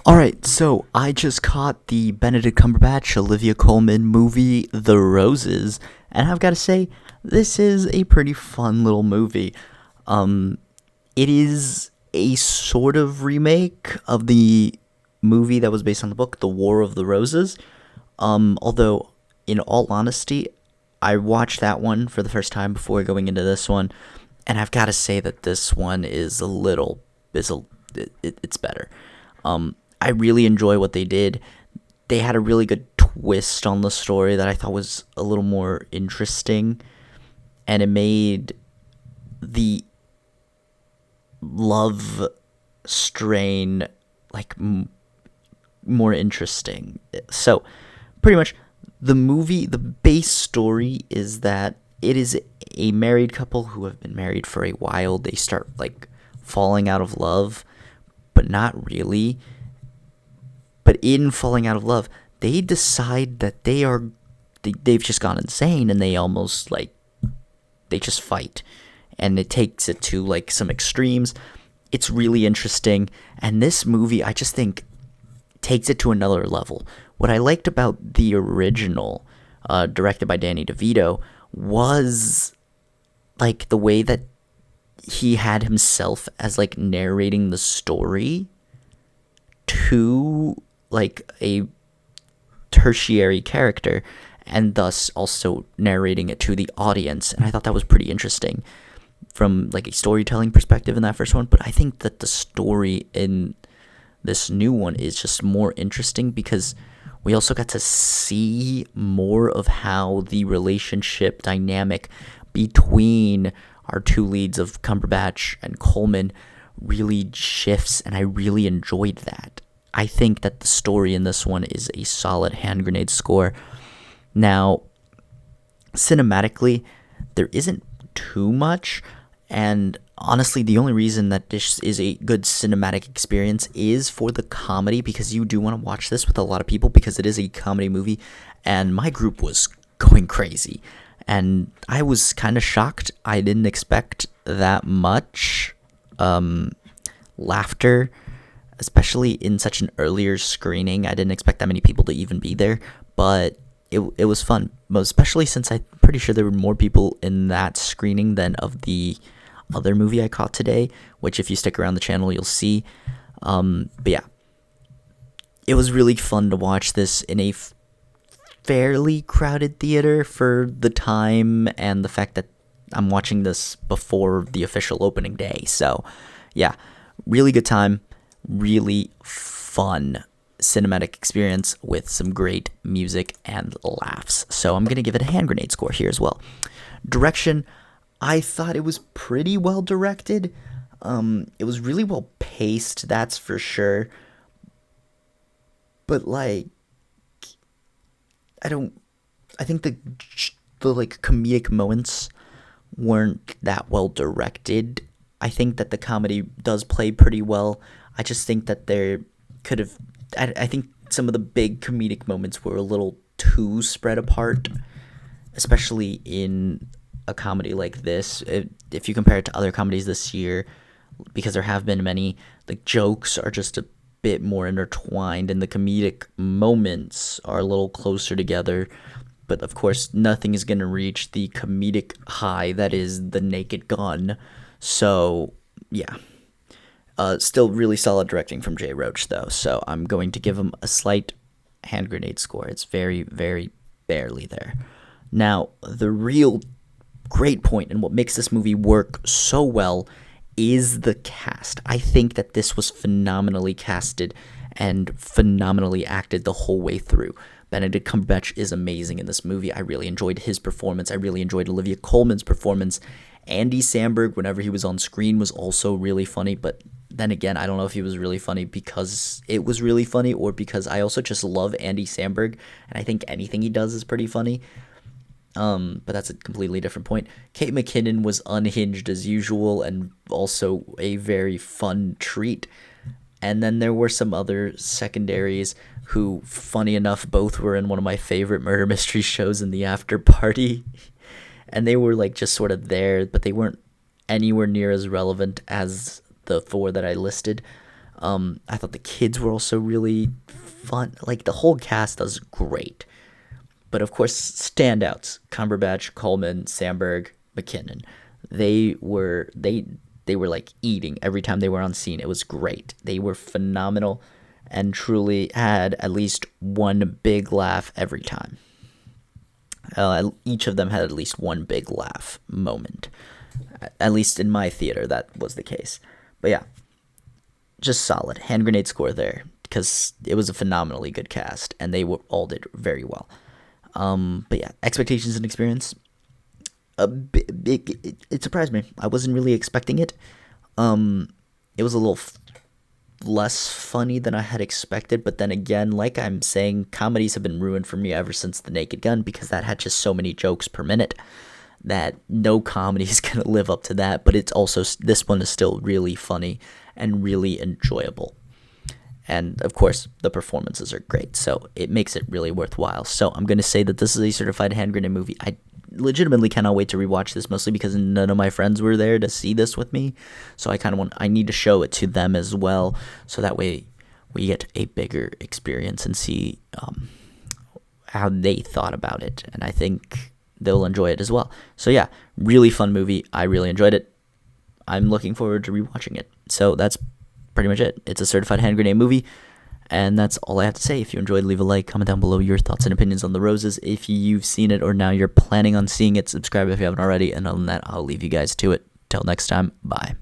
Alright, so I just caught the Benedict Cumberbatch, Olivia Colman movie, The Roses, and I've got to say, this is a pretty fun little movie. Um, it is a sort of remake of the movie that was based on the book, The War of the Roses. Although, in all honesty, I watched that one for the first time before going into this one, and I've got to say that this one is a little, is a, it's better. I really enjoy what they did. They had a really good twist on the story that I thought was a little more interesting, and it made the love strain like more interesting. So, pretty much, the movie, the base story is that it is a married couple who have been married for a while. They start like falling out of love, but not really. But in falling out of love, they decide that they've just gone insane, and they almost like they just fight, and it takes it to like some extremes. It's really interesting, and this movie I just think takes it to another level. What I liked about the original, directed by Danny DeVito, was like the way that he had himself as like narrating the story to like a tertiary character, and thus also narrating it to the audience. And I thought that was pretty interesting from like a storytelling perspective in that first one. But I think that the story in this new one is just more interesting because we also got to see more of how the relationship dynamic between our two leads of Cumberbatch and Coleman really shifts, and I really enjoyed that. I think that the story in this one is a solid hand grenade score. Now, cinematically, there isn't too much, and honestly, the only reason that this is a good cinematic experience is for the comedy, because you do want to watch this with a lot of people because it is a comedy movie, and my group was going crazy, and I was kind of shocked. I didn't expect that much laughter, especially in such an earlier screening. I didn't expect that many people to even be there, but it was fun, especially since I'm pretty sure there were more people in that screening than of the other movie I caught today, which if you stick around the channel, you'll see. But yeah, it was really fun to watch this in a fairly crowded theater for the time and the fact that I'm watching this before the official opening day. So yeah, really good time. Really fun cinematic experience with some great music and laughs. So I'm going to give it a hand grenade score here as well. Direction, I thought it was pretty well directed. It was really well paced, that's for sure. But like, I think the like comedic moments weren't that well directed. I think that the comedy does play pretty well. I just think that there could have. I think some of the big comedic moments were a little too spread apart, especially in a comedy like this. If you compare it to other comedies this year, because there have been many, the jokes are just a bit more intertwined, and the comedic moments are a little closer together. But of course, nothing is going to reach the comedic high that is The Naked Gun. So, yeah. Still really solid directing from Jay Roach, though, so I'm going to give him a slight hand grenade score. It's very, very barely there. Now, the real great point and what makes this movie work so well is the cast. I think that this was phenomenally casted and phenomenally acted the whole way through. Benedict Cumberbatch is amazing in this movie. I really enjoyed his performance. I really enjoyed Olivia Colman's performance. Andy Samberg, whenever he was on screen, was also really funny, but then again, I don't know if he was really funny because it was really funny or because I also just love Andy Samberg, and I think anything he does is pretty funny. But that's a completely different point. Kate McKinnon was unhinged as usual and also a very fun treat. And then there were some other secondaries who, funny enough, both were in one of my favorite murder mystery shows, in The After Party. And they were like just sort of there, but they weren't anywhere near as relevant as the four that I listed. I thought the kids were also really fun. Like the whole cast does great. But of course, standouts: Cumberbatch, Coleman, Sandberg, McKinnon. They were like eating every time they were on scene. It was great. They were phenomenal, and truly had at least one big laugh every time. Each of them had at least one big laugh moment. At least in my theater, that was the case. But yeah, just solid hand grenade score there because it was a phenomenally good cast, and they all did very well. But yeah, expectations and experience. It surprised me. I wasn't really expecting it. It was a little less funny than I had expected, but then again, like I'm saying, comedies have been ruined for me ever since The Naked Gun because that had just so many jokes per minute that no comedy is going to live up to that, but it's also, this one is still really funny and really enjoyable. And of course, the performances are great, so it makes it really worthwhile. So I'm going to say that this is a certified hand grenade movie. I legitimately cannot wait to rewatch this, mostly because none of my friends were there to see this with me. So I need to show it to them as well, so that way we get a bigger experience and see how they thought about it. And I think they'll enjoy it as well. So yeah, really fun movie. I really enjoyed it. I'm looking forward to rewatching it. So that's pretty much it. It's a certified hand grenade movie. And that's all I have to say. If you enjoyed, leave a like, comment down below your thoughts and opinions on The Roses. If you've seen it or now you're planning on seeing it, subscribe if you haven't already. And other than that, I'll leave you guys to it. Till next time, bye.